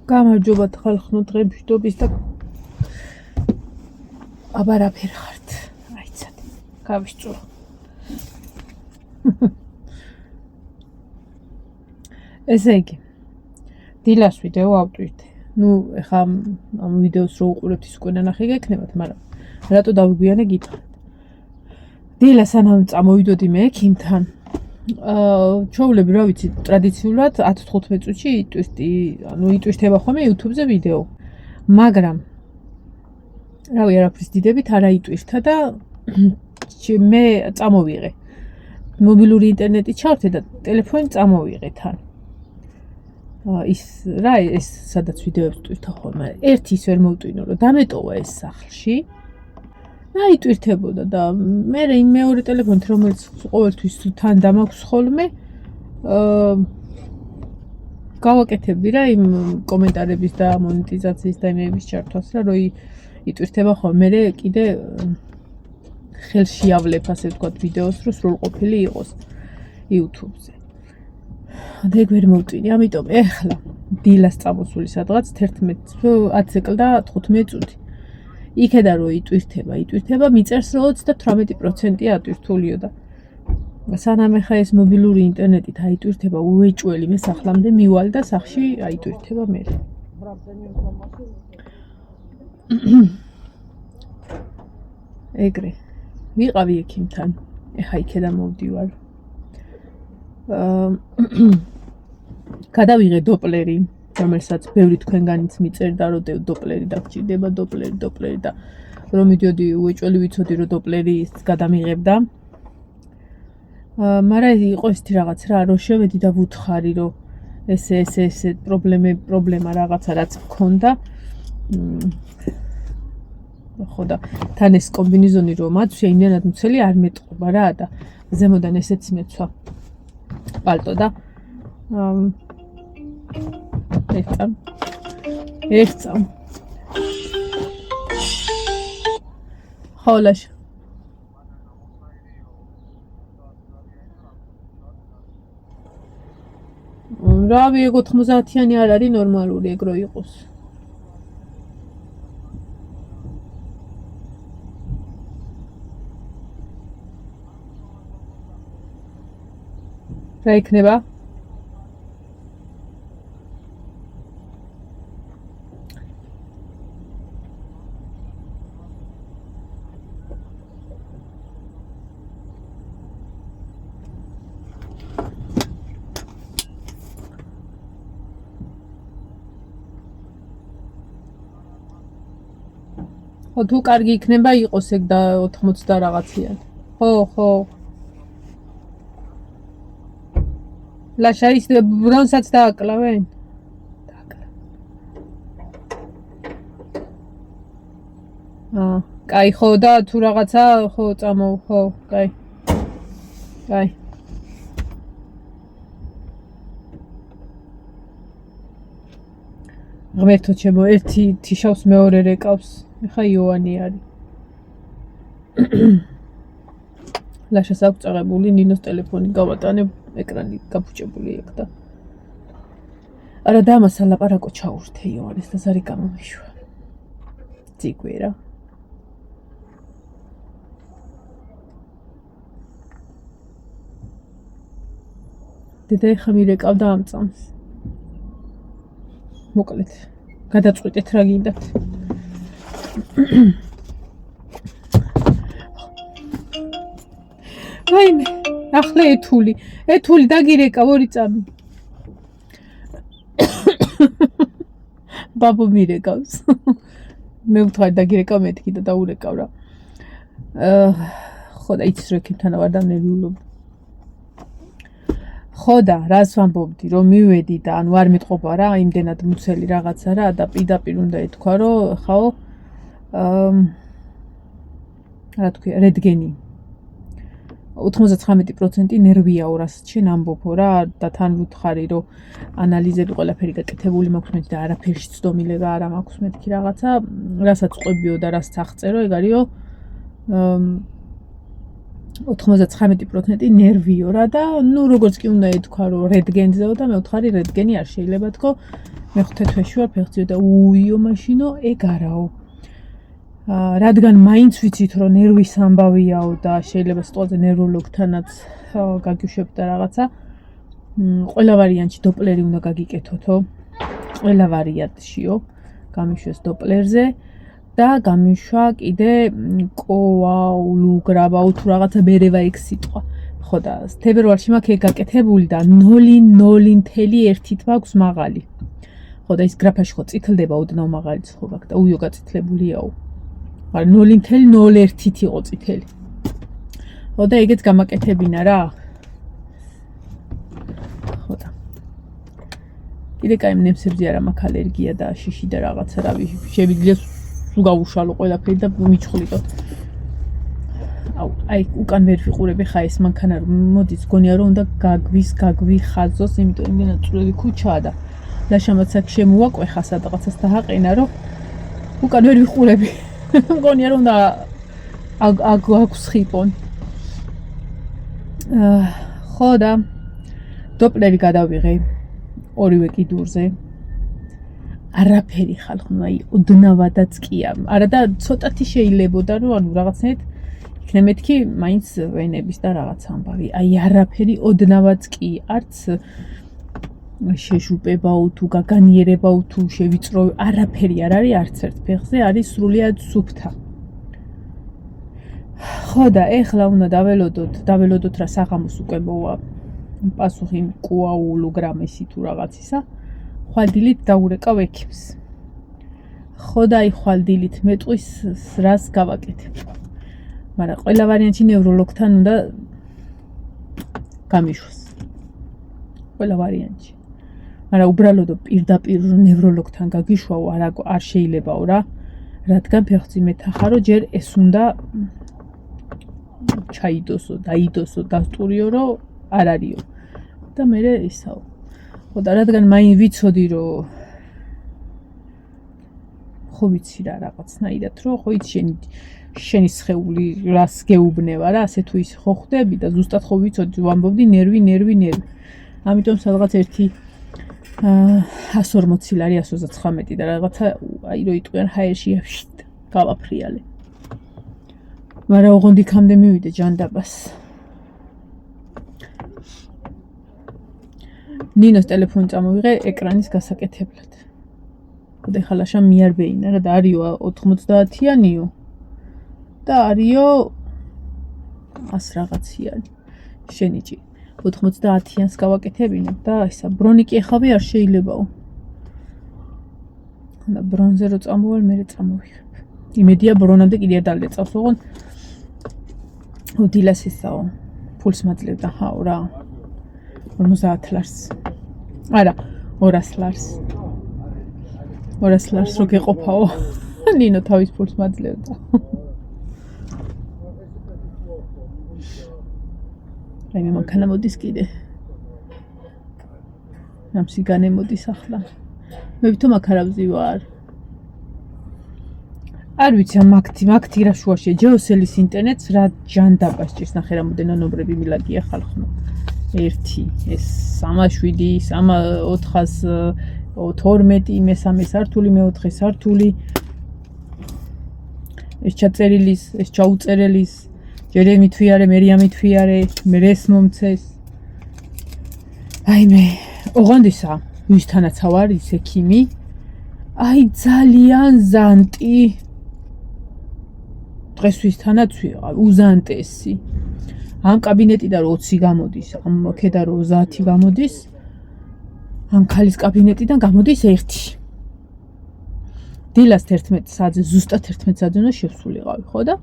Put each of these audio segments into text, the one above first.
გამარჯობათ ხალხო დღეებშდობის და აბარაფერ ხართ. აიცად. გავისწურო. ესე იგი. დილას ვიდეო ავტვირთე. ეხა ამ ვიდეოს რო უყურებთ ის უკვე ნახე გექნებათ, მაგრამ რატო დავიგვიანე გითხრათ. დილას სანამ წამოვიდოდი მე ექიმთან. ჩავლები რა ვიცი, ტრადიციულად 10-15 წუთში იტვირთება ხოლმე YouTube-ზე ვიდეო. მაგრამ რავი, არაფრის დიდებით არა იტვირთა და მე წამოვიღე. მობილური ინტერნეტი ჩავთე და ტელეფონი წამოვიღე თან. ის სადაც ვიდეოებს ვტვირთო ხოლმე, ერთი ის ვერ მოვტვინო, რომ დამეტოვა ეს სახლში. იტვირთებოდა და მე იმ მეორე ტელეფონით, რომელიც ყოველთვის თან დამაქვს ხოლმე, გავაკეთებდი რა იმ კომენტარების და მონეტიზაციის და იმების ჩართვას რა, რომ იტვირთება ხოლმე, მე კიდე ხელში ავლებ, ასე ვთქვათ, ვიდეოს, რომ სრულყოფილი იყოს YouTube-ზე. და ეგ ვერ მოვტვინე, ამიტომ ეხლა დილას წამოსული სადღაც 10 წელდა 15 წუთი. იქედა რომ იტვირთება, მიწერს რომ 38% ატვირთულიო და სანამ ეხა ეს მობილური ინტერნეტით აიტვირთება, უეჭველი მე სახლამდე მივალ და სახლში აიტვირთება მე. ეგრე ვიყავი ექიმთან, ეხა იქედან მოვდივარ. გადავიღე დოპლერი, რომელსაც ბევრი თქვენგანიც მიწერდა, რომ დოპლერი დაგჭირდება, დოპლერი და რომ მიდიოდი უეჭველი ვიცოდი, რომ დოპლერი გადამიღებდა. მაგრამ იყო ისეთი რაღაც რა, რომ შევედი და ვუთხარი, რომ ესე პრობლემა რაღაცა რაც მქონდა. ხო და თან ეს კომბინეზონი რომ მაცვია, იმდენად მუცელი არ მეტყობა რა და ზემოდან ესეც მეცვა პალტო და ერთწამ ხოლაშ რავი, ეგ 90-იანი არ არის ნორმალური, ეგ რო იყოს. რა იქნება? თუ კარგი იქნება იყოს ეგ და 80 და რაღაციან. ხო. ლაშა ის ბრონსაც დააკლავენ? კაი, ხო და თუ რაღაცა, ხო წამო, ხო, კაი. ღმერთო ჩემო, ერთი თიშავს მეორე რეკავს. ეხა იოანი არის. ლაშას აქვს წაღებული ნინოს ტელეფონი გავატანებ, ეკრანი გაფუჭებული იქ და არა და ამას ალაპარაკო ჩაურთე იოანეს და ზარი გამომიშვა. ძიგვე რა. დედა ეხა მირეკავდა ამ წამს. მოკლედ, გადაწყვიტეთ რა გინდათ. ვაიმე, ახლა ეთული დაგირეკა 2 წამი. ბაბო მირეკავს. მე ვთქვი დაგირეკა, მეთქი და დაურეკავ რა. ხო და იცის რომ ექიმთან ვარ და ნერვიულობ. ხო და რას ვამბობდი, რომ მივედი და ანუ არ მეტყობა რა, იმდენად მუცელი რაღაცა რა და პირდაპირ უნდა ეთქვა, რომ ხაო რა თქვი, რენტგენი. 99% ნერვიაო, რასაც შენ ამბობო რა და თან ვუთხარი, რომ ანალიზები ყველაფერი გაკეთებული მაქვს მეთქი და არაფერში ცდომილება არ მაქვს მეთქი რაღაცა, რასაც ყვებიო და რასაც აღწერო, ეგ არისო 99% ნერვიო რა და ნუ როგორც კი უნდა ეთქვა, რომ რენტგენზეო და მე ვთხარი რენტგენი არ შეიძლება თქო. მეხუთე თვეში ვარ ფეხბურთზე და უიო მაშინო ეგ არაო. რადგან მაინც ვიცით რომ ნერვის ამბავიაო და შეიძლება სიტყვაზე ნევროლოგთანაც გაგიშვებთ და რაღაცა ყველა ვარიანტში დოპლერი უნდა გაგიკეთოთო. ყველა ვარიანტშიო გამიშვეს დოპლერზე და გამიშვა კიდე კოაულუგრაბაუ თუ რაღაცა ბერევა ეგ სიტყვა. ხო და თებერვალში მაქვს ეგ გაკეთებული და 0.1 მაქვს მაღალი. ხო და ის გრაფაში ხო წითლდება ოდნავ მაღალიც ხო გაქვს და უიო გაწითლებულიაო. მაგრამ 0.01 იყო წითელი. ხო და ეგეც გამაკეთებინა რა. ხო და კიდე კაი ნემსებზე არა მაქვს ალერგია და შიში და რაღაცა რავი შევიძლია სულ გავუშალო ყველაფერი და მიჩხლიტო. აუ აი უკან ვერ ვიყურები ხა ეს მანქანა მოდის გონია რომ უნდა გაგვიხაზოს იმიტომ იმენა წვრილი ქუჩაა და ლაშამაც აქ შემოაკვეხა სადღაცას დააყენა რომ უკან ვერ ვიყურები გონია რომ უნდა აგვსხიპონ ხო და დოპლერი გადავიღე ორივე კიდურზე არაფერი ხალხო აი ოდნავადაც კი არა და ცოტათი შეიძლებოდა რომ ანუ რაღაცნაირად იქნებ მეთქი მაინც ვენების და რაღაც ამბავი აი არაფერი ოდნავად კი არც შეშუპებაო თუ გაგანიერებაო თუ შევიწროვე არაფერი არ არის არც ერთ ფეხზე არის სრულიად სუფთა ხო და ეხლა უნდა დაველოდოთ რა საღამოს უკვე მოვა პასუხი კოაულუგრამესი თუ რაღაცისა ხვალდილით დაურეკავ ექიმს ხო და აი ხვალდილით მეტყვის რას გავაკეთებ მაგრამ ყველა ვარიანტი ნევროლოგთან უნდა გამიშვას ყველა ვარიანტი მაგრამ უბრალოდ პირდაპირ ნევროლოგთან გაგიშვაო არ შეიძლებაო რა რადგან ფეხბურთი მეთახარო ჯერ ეს უნდა ჩაიდოსო დაიდოსო დასტურიო რომ არ არისო და მე ისაო ხო და რადგან მაინ ვიცოდი რომ ხო ვიცი რა რაღაცნაირად რომ ხო იცი შენი სხეული რას გეუბნება რა ასე თუ ის ხო ხდები და ზუსტად ხო ვიცოდი ვამბობდი ნერვი ამიტომ სადღაც ერთი 140 ლარი 139 და რაღაცა აი რო იტყვიან ჰაერში გავაფრიალე მაგრამ ოღონდ იქამდე მივიდე ჯანდაბას ნინოს ტელეფონი წამოვიღე ეკრანის გასაკეთებლად და ხალაშა მიარბეინა რა და არისო 90-იანიო და არისო 100 რაღაციანი შენიჭი 90-იანს გავაკეთებინებ და ისა ბრონიკი ეხავი არ შეიძლებაო და ბრონზე რო წამოვალ მე წამოვიღებ იმედია ბრონამდე კიდე დალეწავს ოღონ დილას ისაო ფულს მაძლევდა ხაო რა 50 ლარს არა 200 ლარს 200 ლარს რო გეყოფაო ნინო თავის ფულს მაძლევდა აი მე მანქანა მოდის კიდე ამ სიგანე მოდის ახლა მე ვითომ აქ არავზი ვარ არ ვიცი მაგთი რა შუაშია ჯეოსელის ინტერნეტს რა ჯანდაბას ჭირს ნახე რა მოდენა ნომრები მილაგია ხალხო 1 ეს 37 412 მესამე სართული მეოთხე სართული ეს ჩაწერილის ეს ჩაუწერელის ჯერ მითვიარე მე ამითვიარე მე ეს მომცეს აი მე ოღონდისა ვისთანაც ვარ ის ექიმი აი ძალიან ზანტი დღეს ვისთანაც ვიყავ უზანტესი ამ კაბინეტიდან 20 გამოდის ამ ქედა 30 გამოდის ამ ქალის კაბინეტიდან გამოდის 1 დილას 11 საათზე ზუსტად 11 საათზე უნდა შევსულიყავი ხო და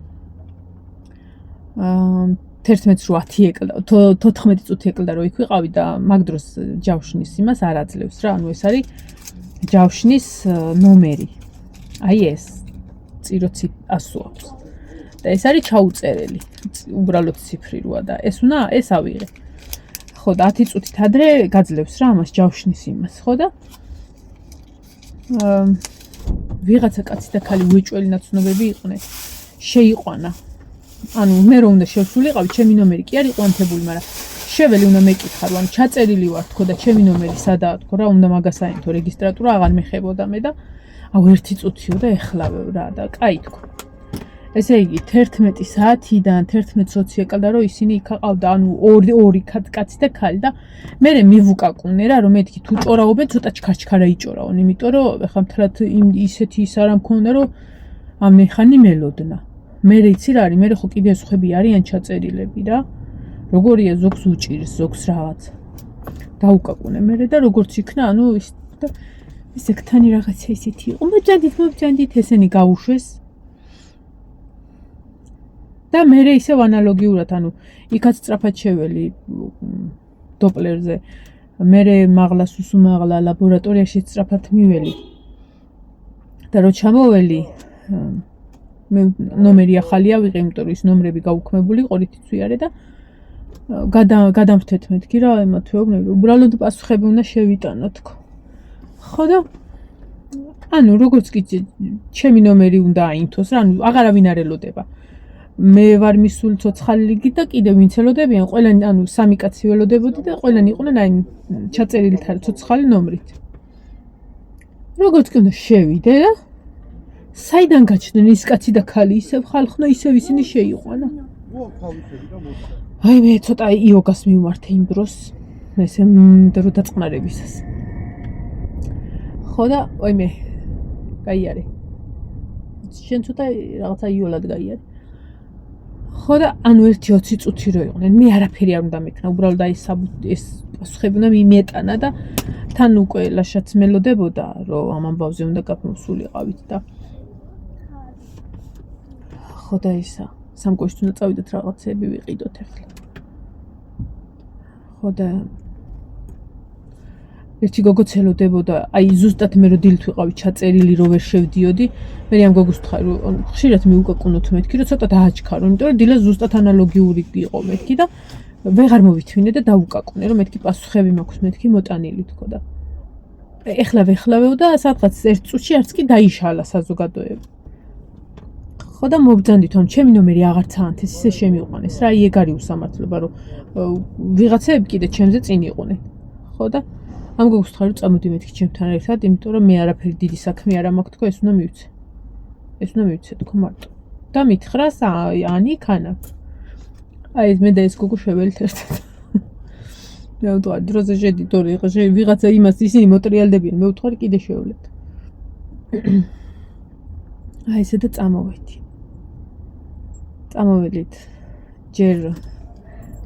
11-ს 10 ეკლდა 14 წუთი ეკლდა რომ იქ ვიყავი და მაგ დროს ჯავშნის იმას არ აძლევს რა ანუ ეს არის ჯავშნის ნომერი აი ეს წიროცი ასოებს და ეს არის ჩაუწერელი უბრალოდ ციფრი როა და ეს უნდა ეს ავიღე ხო და 10 წუთით ადრე გაძლევს რა ამას ჯავშნის იმას ხო და ვიღაცა კაცი და ქალი უეჭველი ნაცნობები იყვნენ შეიყვანა ანუ მე რომ უნდა შევსულიყავი ჩემი ნომერი კი არ იყო ანთებული მაგრამ შეველი უნდა მეკითხარო, ან ჩაწერილი ვარ თქო და ჩემი ნომერი სადაა თქო რა, უნდა მაგას აინთო რეგისტრატურა აღარ მეხებოდა მე და აუ 1 წუთიო და ეხლავე რა და კაი თქო. ესე იგი 11 საათიდან 11:20 ეკალდა რომ ისინი იქ აყავდა, ანუ ორი კაცი და ქალი და მე მივუკაკუნე რა, რომ მეთქი თუ ჭორაობენ ცოტა ჩქარჩქარა იჭორაონ, იმიტომ რომ ეხლა მთლად ისეთი ის არ მქონდა რომ ამეხანი მელოდნა. მე იცი რა არის, მე ხო კიდე სხვები არიან ჩაწერილები რა. როგორია ზოგს უჭირს, ზოგს რაღაც. დაუკაკუნე მე და როგორც იქნა, ანუ ის ექტანი რაღაცა ისეთი იყო. მობჯანდით ესენი გაუშვეს. და მე ისევ ანალოგიურად, ანუ იქაც სწრაფად შეველი დოპლერზე. მე მაღლას უსუმაღლა ლაბორატორიაში სწრაფად მიველი. და რო ჩამოველი მე ნომერი ახალია ვიღე, იმიტომ რომ ის ნომრები გაუქმებული ყორითიც ვიარე და გადამრთეთ მეთქი რა, ემათ ვეუბნები, უბრალოდ პასუხები უნდა შევიტანო თქო. ხო და ანუ როგორც კი ჩემი ნომერი უნდა აინთოს რა, ანუ აღარავინ არ ელოდება. მე ვარ მისული ცოცხალი რიგი და კიდე ვინც ელოდებიან, ყველანი ანუ 3 კაცი ველოდებოდი და ყველანი იყვნენ აი ჩაწერილი ცოცხალი ნომრით. როგორც კი უნდა შევიდე და საიდან გაჩნდნენ ის კაცი და ქალი, ისევ ხალხნა, ისევ ისინი შეიყვანა. აი მე ცოტა იოგას მივმართე იმ დროს, ესე დრო დაწყნარებისას. ხო და აი მე გაიარე. შენ ცოტა რაღაცა იოლად გაიარე. ხო და ანუ 1-20 წუთი რო იყვნენ, მე არაფერი არ უნდა მექნა, უბრალოდ აი ეს პასუხები უნდა მიმეტანა და თან უკვე ლაშაც მელოდებოდა, რომ ამ ამბავზე უნდა გაფმოსულიყავით და ხო და ისა სამკოშით უნდა წავიდეთ რაღაცები ვიყიდოთ ახლა. ხო და ერთი გოგოც ელოდებოდა, აი ზუსტად მე რო დილით ვიყავი ჩაწერილი რო ვერ შევდიოდი, მე ამ გოგოს ვთქვი რომ ხშირად მივუკაკუნოთ მეთქი, რომ ცოტა დააჩქარო, იმიტომ რომ დილას ზუსტად ანალოგიური იყო მეთქი და ვეღარ მოვითვინე და დაუკაკუნე, რომ მეთქი პასუხები მაქვს, მეთქი მოტანილი თქო და ეხლავეო და სადღაც 1 წუთში არც კი დაიშალა საზოგადოება. ხო და მობძანდით, რომ ჩემი ნომერი აღარ წაანთეს, ისე შემიყვანეს რა, ეგ არის უსამართლობა, რომ ვიღაცები კიდე ჩემზე წინ იყვნენ. ხო და ამ გოგოს ვთქვი რომ წამოდი მეთქი ჩემთან ერთად, იმიტომ რომ მე არაფერი დიდი საქმე არ მაქვს თქო, ეს უნდა მივცე. ეს უნდა მივცე თქო მარტო. და მითხრას ანი ქანა. აი მე და ეს გოგო შეველით ერთად. მე ვთქვი დროზე შედით ორი ვიღაცა იმას ისინი მოტრიალდებიან, მე ვთქვი კიდე შევლებთ. აი ესე და წამოვედი. წამოველით. ჯერ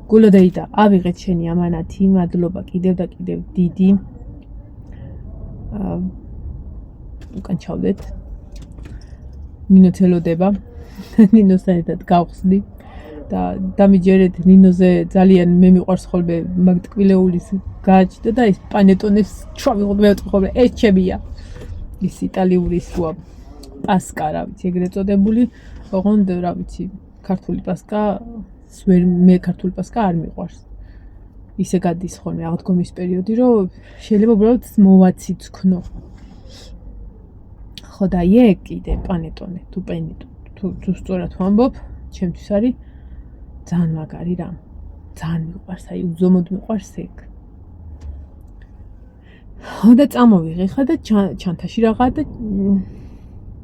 გულოდეიდა, ავიღეთ შენი ამანათი, მადლობა კიდევ და კიდევ დიდი. უკან ჩავდეთ. ნინო თელოდება. ნინოსთან ერთად გავხსნი და დამიჯერეთ ნინოზე ძალიან მე მიყვარს ხოლმე მაგ ტკბილეულის გააჩნდა და ეს პანეტონეს ჩავიღოთ მე ვთქვი ხოლმე ეს ჩემია. ის იტალიური სუა პასკა რა ვიცი ეგრეთ წოდებული, ოღონდ რა ვიცი ქართული პასკა მე ქართული პასკა არ მიყვარს. ისე გადის ხოლმე აღდგომის პერიოდი, რომ შეიძლება უბრალოდ მოვაციცქნო. ხო და ეგ კიდე პანეტონე თუ პენიტო თუ სწორად ვამბობ, ჩემთვის არის ძალიან მაგარი რამ. ძალიან მიყვარს, აი უზომოდ მიყვარს ეგ. ხო და წამოვიღე ხა და ჩანთაში რაღა და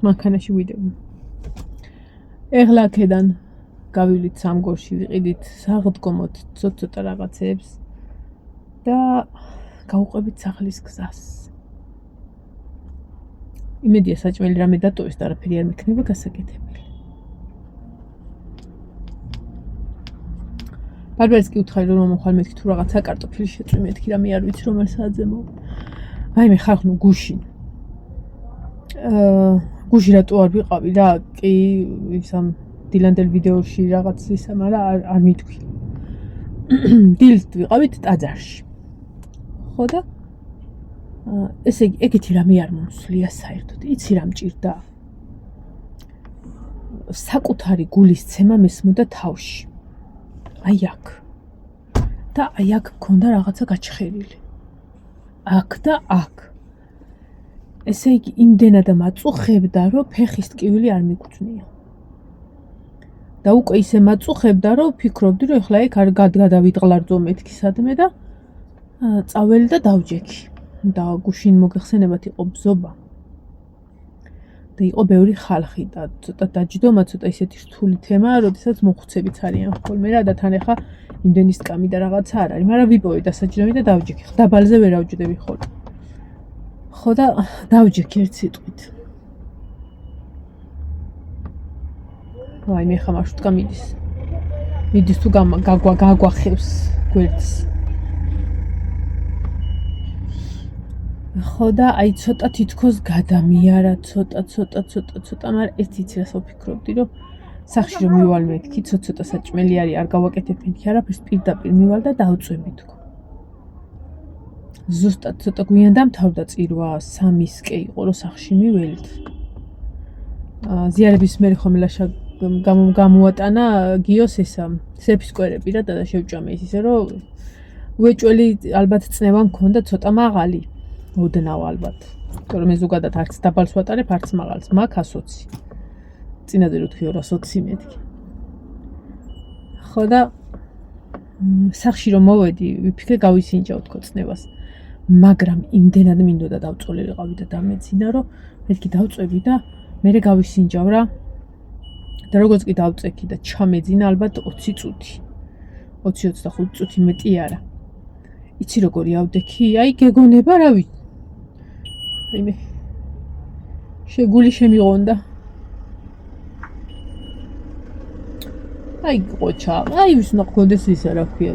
მანქანაში ვიდებ. ეხლა აქედან გავივლით სამგორში, ვიყიდით საღდგომოთ ცოტა რაღაცებს და გავუყვებით სახლის გზას. იმედია საჭმელი რამე დატოვეს და არაფერი არ მექნება გასაკეთებელი. ბარბარეს კი უთხარი რომ მომხვალ მეთქი თუ რაღაცა კარტოფილი შეწვი მეთქი რამე არ ვიცი რომელ საათზე მოვა. აი მე ხარ ხნუ გუში. გუში რატო არ ვიყავი რა, კი ისამ დილანდელ ვიდეოში რაღაც ისა, მაგრამ არ მითქვი. დილით ვიყავით ტაძარში. ხო და ესე იგი ეგეთი რამე არ მომსვლია საერთოდ. იცი რა მჭირდა? საკუთარი გულისცემა მესმოდა თავში. აი აქ. და აი აქ მქონდა რაღაცა გაჩხერილი. აქ და აქ. ესე იგი იმდენად მაწუხებდა, რომ ფეხის ტკივილი არ მიგწვნია. და უკვე ისე მაწუხებდა, რომ ფიქრობდი, რომ ეხლა ეგ არ გადავიტყლარძო მეთქი სადმე და წაველი და დავჯექი. და გუშინ მოგეხსენებათ იყო ბზობა. და იყო ბევრი ხალხი და ცოტა დაჯდომა, ცოტა ისეთი რთული თემაა, როდესაც მოხუცებიც არიან ხოლმე რა და თან ახლა იმდენი სკამი და რაღაცა არ არის, მაგრამ ვიპოვე დასაჯდომი და დავჯექი. ხდაბალზე ვერ ავჯდები ხოლმე. ხო და დავჯექი ერთ სიტყვით. აი მე ხა მარშრუტკა მიდის. მიდის თუ გაგვახევს გვერდს. ხო და აი ცოტა თითქოს გადამიარა, ცოტა, მაგრამ ეს იცი რას ვფიქრობდი, რომ სახში რომ მივალ მეთქი, ცოტა საჭმელი არის, არ გავაკეთებ მეთქი არაფერს, პირდაპირ მივალ და დავწვევი თქო. ზუსტად ცოტა გვიან დამთავრდა წირვა 3-ისკე იყო, რომ სახში მიველით. ზიარების მერე ხომ ლაშა გამოვატანა გიოს ესა სეფისკვერები რა და შევჭამე ის ისე რომ უეჭველი ალბათ წნევა მქონდა ცოტა მაღალი. ოდნავ ალბათ. თორემ მე ზოგადად არც დაბალს ვატარებ, არც მაღალს. მაგ 120. წინაზე რო თქვი 220 მეთქი. ხო და სახში რომ მოვედი, ვიფიქრე გავისინჯავ თქო წნევას. მაგრამ იმდენად მინდოდა დავწოლილიყავი და დამეცინა, რომ მეთქი დავწვევი და მერე გავისინჯავ რა. და როგორც კი დავწექი და ჩამეძინა ალბათ 20 წუთი. 20-25 წუთი მეტი არა. იცი როგორი ავდექი? აი გეგონება რა ვიცი. მე შეგული შემიღონდა. აი ყოჩა, აი ვის უნდა გქონდეს ის რა ქვია.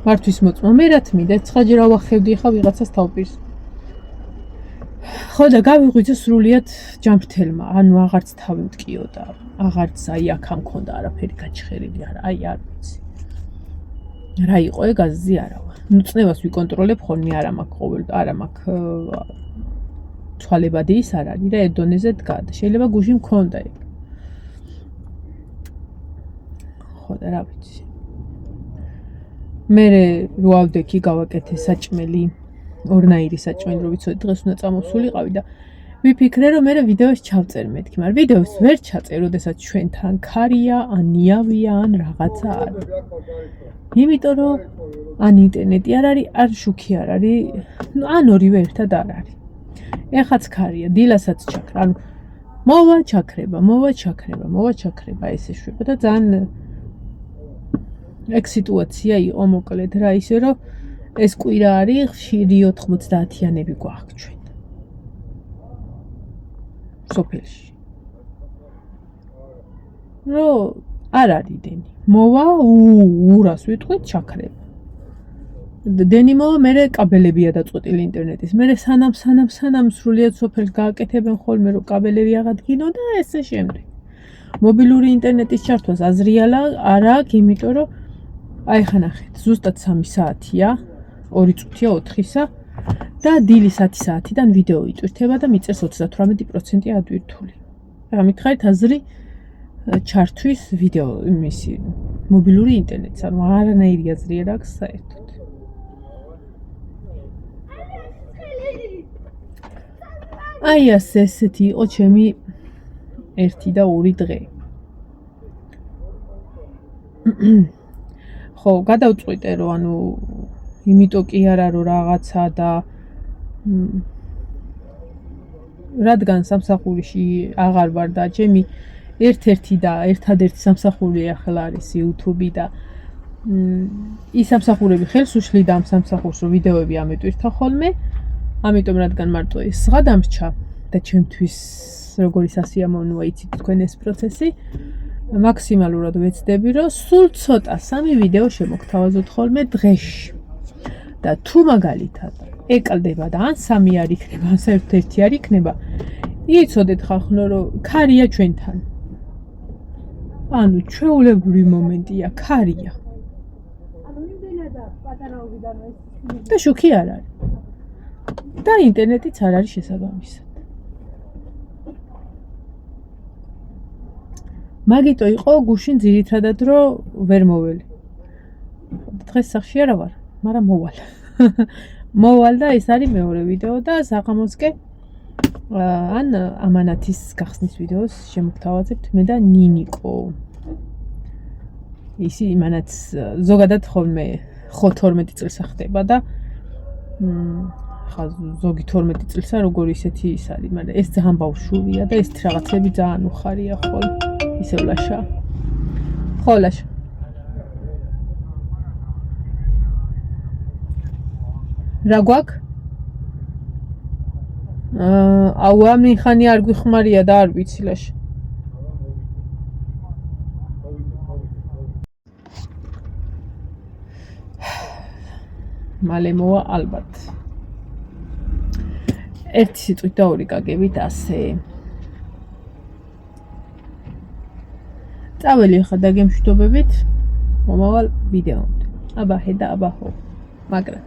მართვის მოწმა მე რა თმიდა, 9 ჯერ ავახევდი ხა ვიღაცას თავპირს. ხო და გავიღვიძე სრულიად ჯამრთელმა, ანუ აღარც თავი მткиოდა, აღარც აი აქ ამქონდა არაფერი გაჩხერილი არა, აი არ ვიცი. რა იყო ეგ აზი არა ვარ. ნუ წნევას ვიკონტროლებ ხოლმე არა მაქვს ყოველ არა მაქვს თვალებადი ის არ არის რა ედონეზე დგა და შეიძლება გუში მქონდა ეგ. ხო და რა ვიცი. მე რო ავდექი გავაკეთე საჭმელი, ორნაირი საჭმელი რო ვიცოდი დღეს უნდა წამოსულიყავი და ვიფიქრე რომ მე ვიდეოს ჩავწერ მეთქი, მაგრამ ვიდეოს ვერ ჩაწერ, როდესაც ჩვენთან ქარია, ან ნიავია, ან რაღაცა არის. იმიტომ რომ ან ინტერნეტი არ არის, ან შუქი არ არის, ან ორივე ერთად არ არის. ეხაც ქარია, დილასაც ჩაქრა, ანუ მოვა ჩაქრება, ესე შვება და ძალიან ეგ სიტუაცია იყო მოკლედ რა, ისე რომ ეს კვირა არის ხშირი 90-იანები გვაქვს ჩვენ. სოფელში. რო არ არის დენი. მოვა ურას ვიტყვით ჩაქრება. დენი მოვა მე კაბელებია დაწყვეტილი ინტერნეტის. მე სანამ სრულიად სოფელს გააკეთებენ ხოლმე რომ კაბელები აღადგინო და ესე შემდეგ. მობილური ინტერნეტის ჩართვას აზრიალა არ აქვს, იმიტომ რომ აი ხა ნახეთ, ზუსტად 3 საათია, 2 წუთია 4-ისა და დილის 10 საათიდან ვიდეო იტვირთება და მიწერს 38% ადვირთული. რა მითხარით აზრი ჩართვის ვიდეო იმისი მობილური ინტერნეტის, ანუ არანაირი აზრი არ აქვს საერთოდ. აი ასეთი იყო ჩემი 1 და 2 დღე. ხო, გადავწყვიტე რომ ანუ იმიტომ კი არა რომ რაღაცა და რადგან სამსახურში აღარ ვარ და ჩემი ერთ-ერთი და ერთადერთი სამსახური ახლა არის YouTube და ის სამსახურები ხელს უშლიდა ამ სამსახურს რომ ვიდეოები ამეტვირთა ხოლმე, ამიტომ რადგან მარტო ეს გადამრჩა და ჩემთვის როგორი სასიამოვნოა იცით თქვენ ეს პროცესი, მაქსიმალურად ვეცდები რომ სულ ცოტა 3 ვიდეო შემოგთავაზოთ ხოლმე დღეში. და თუ მაგალითად ეკლდება და ან 3 არ იქნება, ან საერთოდ 1 არ იქნება, იცოდეთ ხახნო რომ ქარია ჩვენთან. ანუ ჩვეულებრივი მომენტია, ქარია. ანუ იმდენად პატარაობიდან ეს და შუქი არ არის. და ინტერნეტიც არ არის შესაბამისად. მაგიტო იყო გუშინ ძირითადად რომ ვერ მოველი. დღეს სახში არა ვარ, მაგრამ მოვალ. მოვალ და ეს არის მეორე ვიდეო და საღამოსკე ან ამანათის გახსნის ვიდეოს შემოგთავაზებთ მე და ნინიკო. ისი იმანაც ზოგადად ხოლმე 12 წელს ხდება და ხა ზოგი 12 წელსა როგორ ისეთი ის არის, მაგრამ ეს ძალიან ბავშვურია და ეს რაღაცები ძალიან უხარია ხოლმე. ისევ ლაშა. ხო ლაშა. რა გვაქვს? აუ ამი ხანი არ გვიხმარია და არ ვიცი ლაშა. მალე მოვა ალბათ. ერთი სიტყვით და ორი გაგებით ასე. წაველი ხა დაგემშვიდობებით მომავალ ვიდეომდე. აბა ჰე და აბა ჰო. მაგრად.